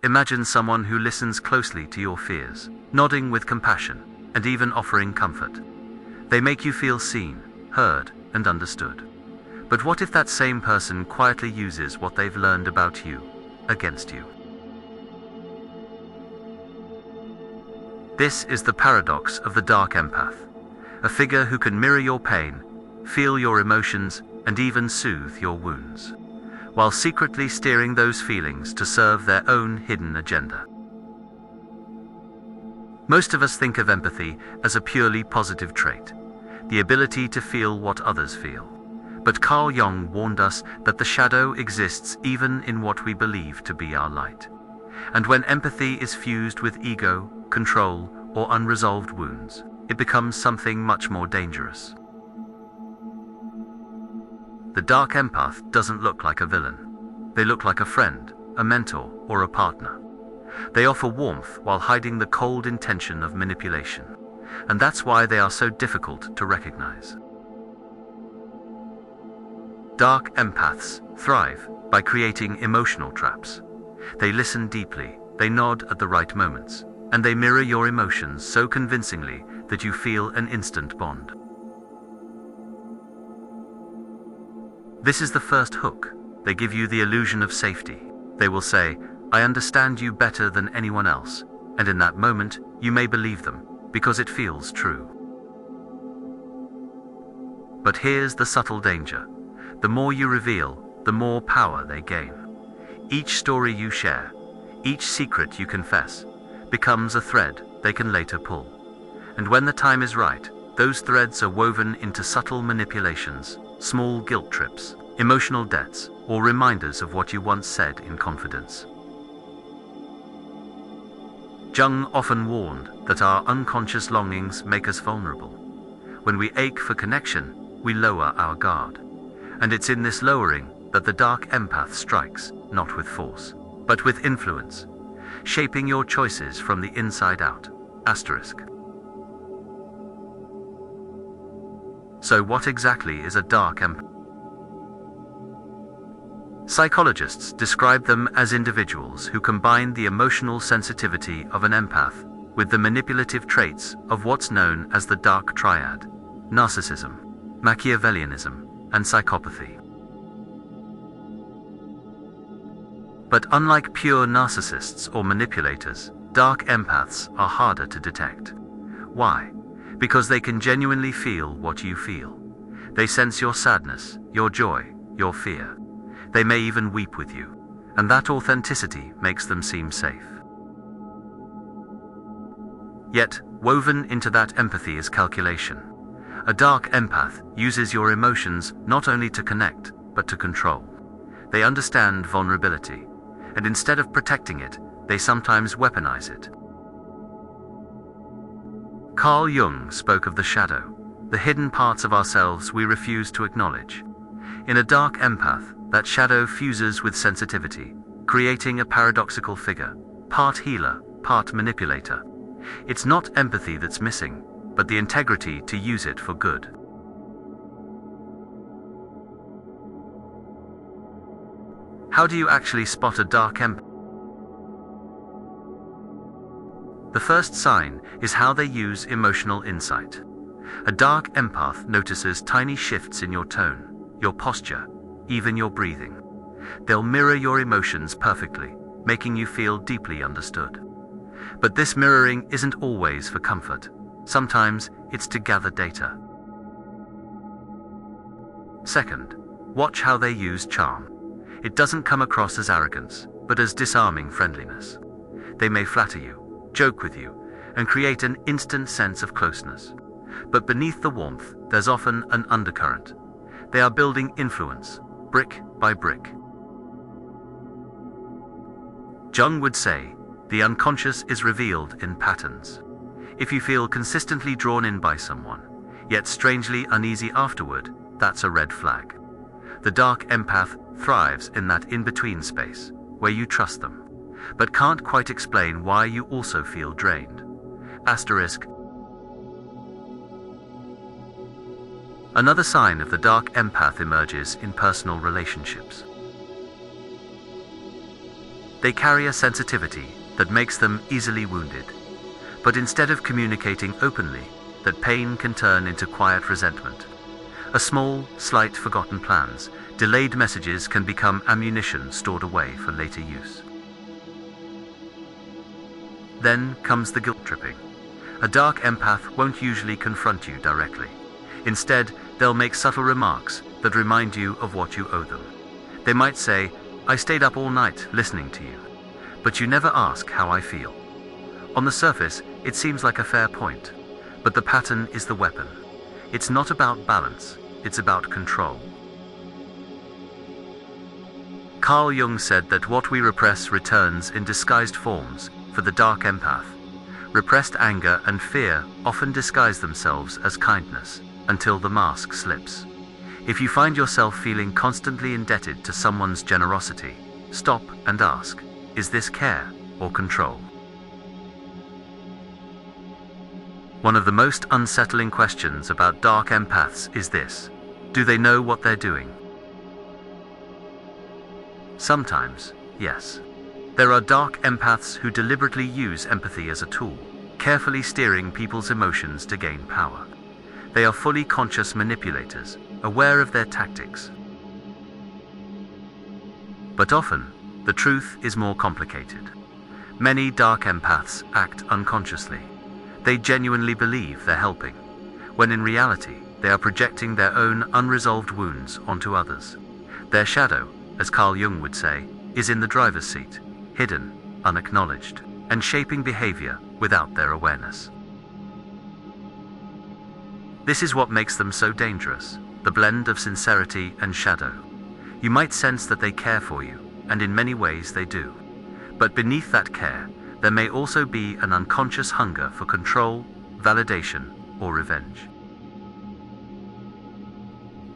Imagine someone who listens closely to your fears, nodding with compassion, and even offering comfort. They make you feel seen, heard, and understood. But what if that same person quietly uses what they've learned about you against you? This is the paradox of the dark empath, a figure who can mirror your pain, feel your emotions, and even soothe your wounds, while secretly steering those feelings to serve their own hidden agenda. Most of us think of empathy as a purely positive trait, the ability to feel what others feel. But Carl Jung warned us that the shadow exists even in what we believe to be our light. And when empathy is fused with ego, control, or unresolved wounds, it becomes something much more dangerous. The dark empath doesn't look like a villain. They look like a friend, a mentor, or a partner. They offer warmth while hiding the cold intention of manipulation. And that's why they are so difficult to recognize. Dark empaths thrive by creating emotional traps. They listen deeply, they nod at the right moments, and they mirror your emotions so convincingly that you feel an instant bond. This is the first hook. They give you the illusion of safety. They will say, "I understand you better than anyone else," and in that moment, you may believe them, because it feels true. But here's the subtle danger. The more you reveal, the more power they gain. Each story you share, each secret you confess, becomes a thread they can later pull. And when the time is right, those threads are woven into subtle manipulations, small guilt trips, emotional debts, or reminders of what you once said in confidence. Jung often warned that our unconscious longings make us vulnerable. When we ache for connection, we lower our guard. And it's in this lowering that the dark empath strikes, not with force, but with influence, shaping your choices from the inside out. Asterisk. So what exactly is a dark empath? Psychologists describe them as individuals who combine the emotional sensitivity of an empath with the manipulative traits of what's known as the dark triad: narcissism, Machiavellianism, and psychopathy. But unlike pure narcissists or manipulators, dark empaths are harder to detect. Why? Because they can genuinely feel what you feel. They sense your sadness, your joy, your fear. They may even weep with you, and that authenticity makes them seem safe. Yet, woven into that empathy is calculation. A dark empath uses your emotions not only to connect, but to control. They understand vulnerability, and instead of protecting it, they sometimes weaponize it. Carl Jung spoke of the shadow, the hidden parts of ourselves we refuse to acknowledge. In a dark empath, that shadow fuses with sensitivity, creating a paradoxical figure, part healer, part manipulator. It's not empathy that's missing, but the integrity to use it for good. How do you actually spot a dark empath? The first sign is how they use emotional insight. A dark empath notices tiny shifts in your tone, your posture, even your breathing. They'll mirror your emotions perfectly, making you feel deeply understood. But this mirroring isn't always for comfort. Sometimes it's to gather data. Second, watch how they use charm. It doesn't come across as arrogance, but as disarming friendliness. They may flatter you, joke with you, and create an instant sense of closeness. But beneath the warmth, there's often an undercurrent. They are building influence, brick by brick. Jung would say, the unconscious is revealed in patterns. If you feel consistently drawn in by someone, yet strangely uneasy afterward, that's a red flag. The dark empath thrives in that in-between space, where you trust them, but can't quite explain why you also feel drained. Asterisk. Another sign of the dark empath emerges in personal relationships. They carry a sensitivity that makes them easily wounded. But instead of communicating openly, that pain can turn into quiet resentment. A small, slight forgotten plans, delayed messages can become ammunition stored away for later use. Then comes the guilt tripping. A dark empath won't usually confront you directly. Instead, they'll make subtle remarks that remind you of what you owe them. They might say, "I stayed up all night listening to you, but you never ask how I feel." On the surface, it seems like a fair point, but the pattern is the weapon. It's not about balance, it's about control. Carl Jung said that what we repress returns in disguised forms for the dark empath. Repressed anger and fear often disguise themselves as kindness until the mask slips. If you find yourself feeling constantly indebted to someone's generosity, stop and ask, is this care or control? One of the most unsettling questions about dark empaths is this: do they know what they're doing? Sometimes, yes. There are dark empaths who deliberately use empathy as a tool, carefully steering people's emotions to gain power. They are fully conscious manipulators, aware of their tactics. But often, the truth is more complicated. Many dark empaths act unconsciously. They genuinely believe they're helping, when in reality, they are projecting their own unresolved wounds onto others. Their shadow, as Carl Jung would say, is in the driver's seat, hidden, unacknowledged, and shaping behavior without their awareness. This is what makes them so dangerous, the blend of sincerity and shadow. You might sense that they care for you, and in many ways they do. But beneath that care, there may also be an unconscious hunger for control, validation, or revenge.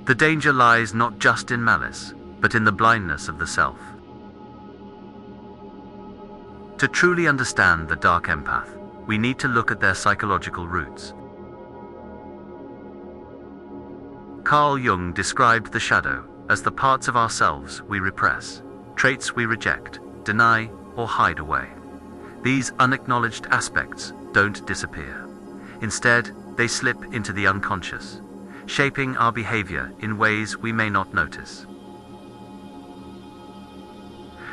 The danger lies not just in malice, but in the blindness of the self. To truly understand the dark empath, we need to look at their psychological roots. Carl Jung described the shadow as the parts of ourselves we repress, traits we reject, deny, or hide away. These unacknowledged aspects don't disappear. Instead, they slip into the unconscious, shaping our behavior in ways we may not notice.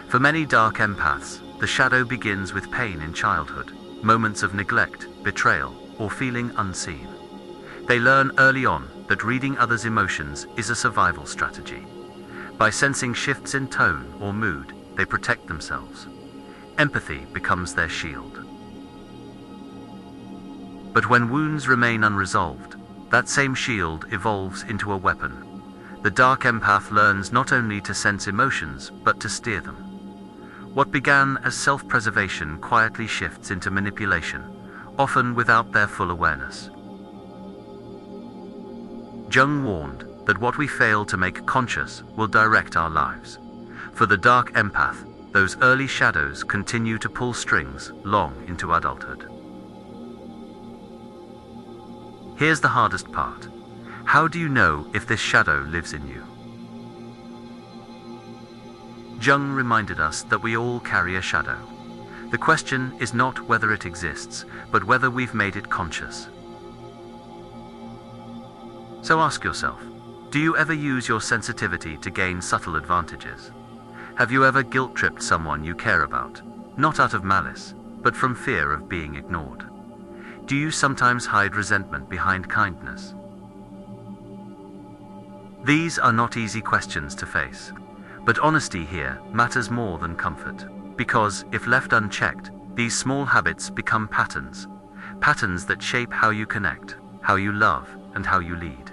For many dark empaths, the shadow begins with pain in childhood, moments of neglect, betrayal, or feeling unseen. They learn early on that reading others' emotions is a survival strategy. By sensing shifts in tone or mood, they protect themselves. Empathy becomes their shield. But when wounds remain unresolved, that same shield evolves into a weapon. The dark empath learns not only to sense emotions, but to steer them. What began as self-preservation quietly shifts into manipulation, often without their full awareness. Jung warned that what we fail to make conscious will direct our lives. For the dark empath, those early shadows continue to pull strings long into adulthood. Here's the hardest part. How do you know if this shadow lives in you? Jung reminded us that we all carry a shadow. The question is not whether it exists, but whether we've made it conscious. So ask yourself, do you ever use your sensitivity to gain subtle advantages? Have you ever guilt-tripped someone you care about, not out of malice, but from fear of being ignored? Do you sometimes hide resentment behind kindness? These are not easy questions to face. But honesty here matters more than comfort, because if left unchecked, these small habits become patterns that shape how you connect, how you love, and how you lead.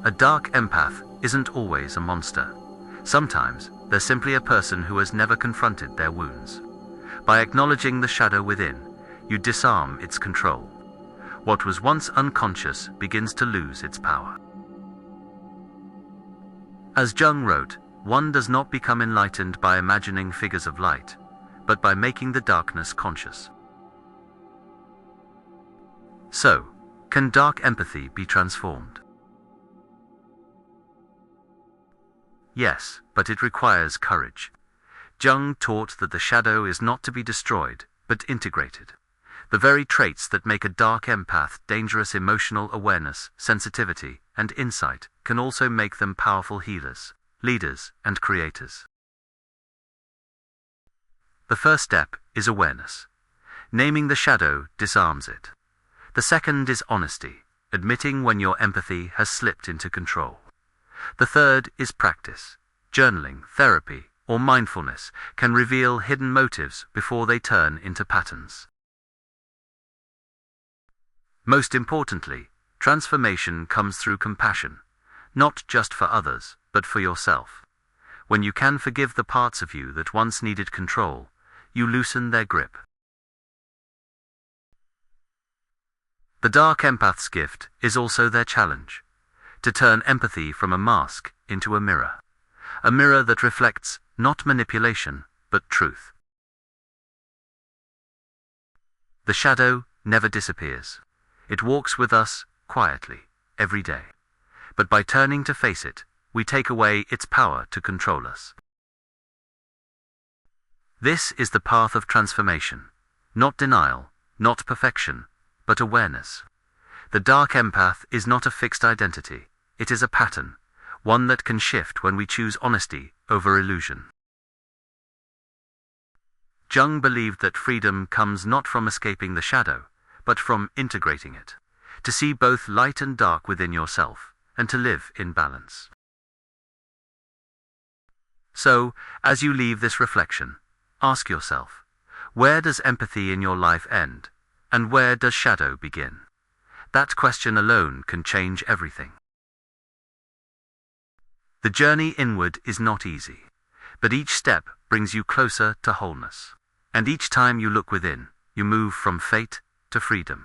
A dark empath isn't always a monster. Sometimes they're simply a person who has never confronted their wounds. By acknowledging the shadow within, you disarm its control. What was once unconscious begins to lose its power. As Jung wrote, one does not become enlightened by imagining figures of light, but by making the darkness conscious. So, can dark empathy be transformed? Yes, but it requires courage. Jung taught that the shadow is not to be destroyed, but integrated. The very traits that make a dark empath dangerous: emotional awareness, sensitivity, and insight, can also make them powerful healers, leaders, and creators. The first step is awareness. Naming the shadow disarms it. The second is honesty, admitting when your empathy has slipped into control. The third is practice. Journaling, therapy, or mindfulness can reveal hidden motives before they turn into patterns. Most importantly, transformation comes through compassion, not just for others, but for yourself. When you can forgive the parts of you that once needed control, you loosen their grip. The dark empath's gift is also their challenge: to turn empathy from a mask into a mirror that reflects not manipulation, but truth. The shadow never disappears. It walks with us quietly, every day. But by turning to face it, we take away its power to control us. This is the path of transformation. Not denial, not perfection, but awareness. The dark empath is not a fixed identity. It is a pattern, one that can shift when we choose honesty over illusion. Jung believed that freedom comes not from escaping the shadow, but from integrating it, to see both light and dark within yourself, and to live in balance. So, as you leave this reflection, ask yourself, where does empathy in your life end, and where does shadow begin? That question alone can change everything. The journey inward is not easy, but each step brings you closer to wholeness. And each time you look within, you move from fate to freedom.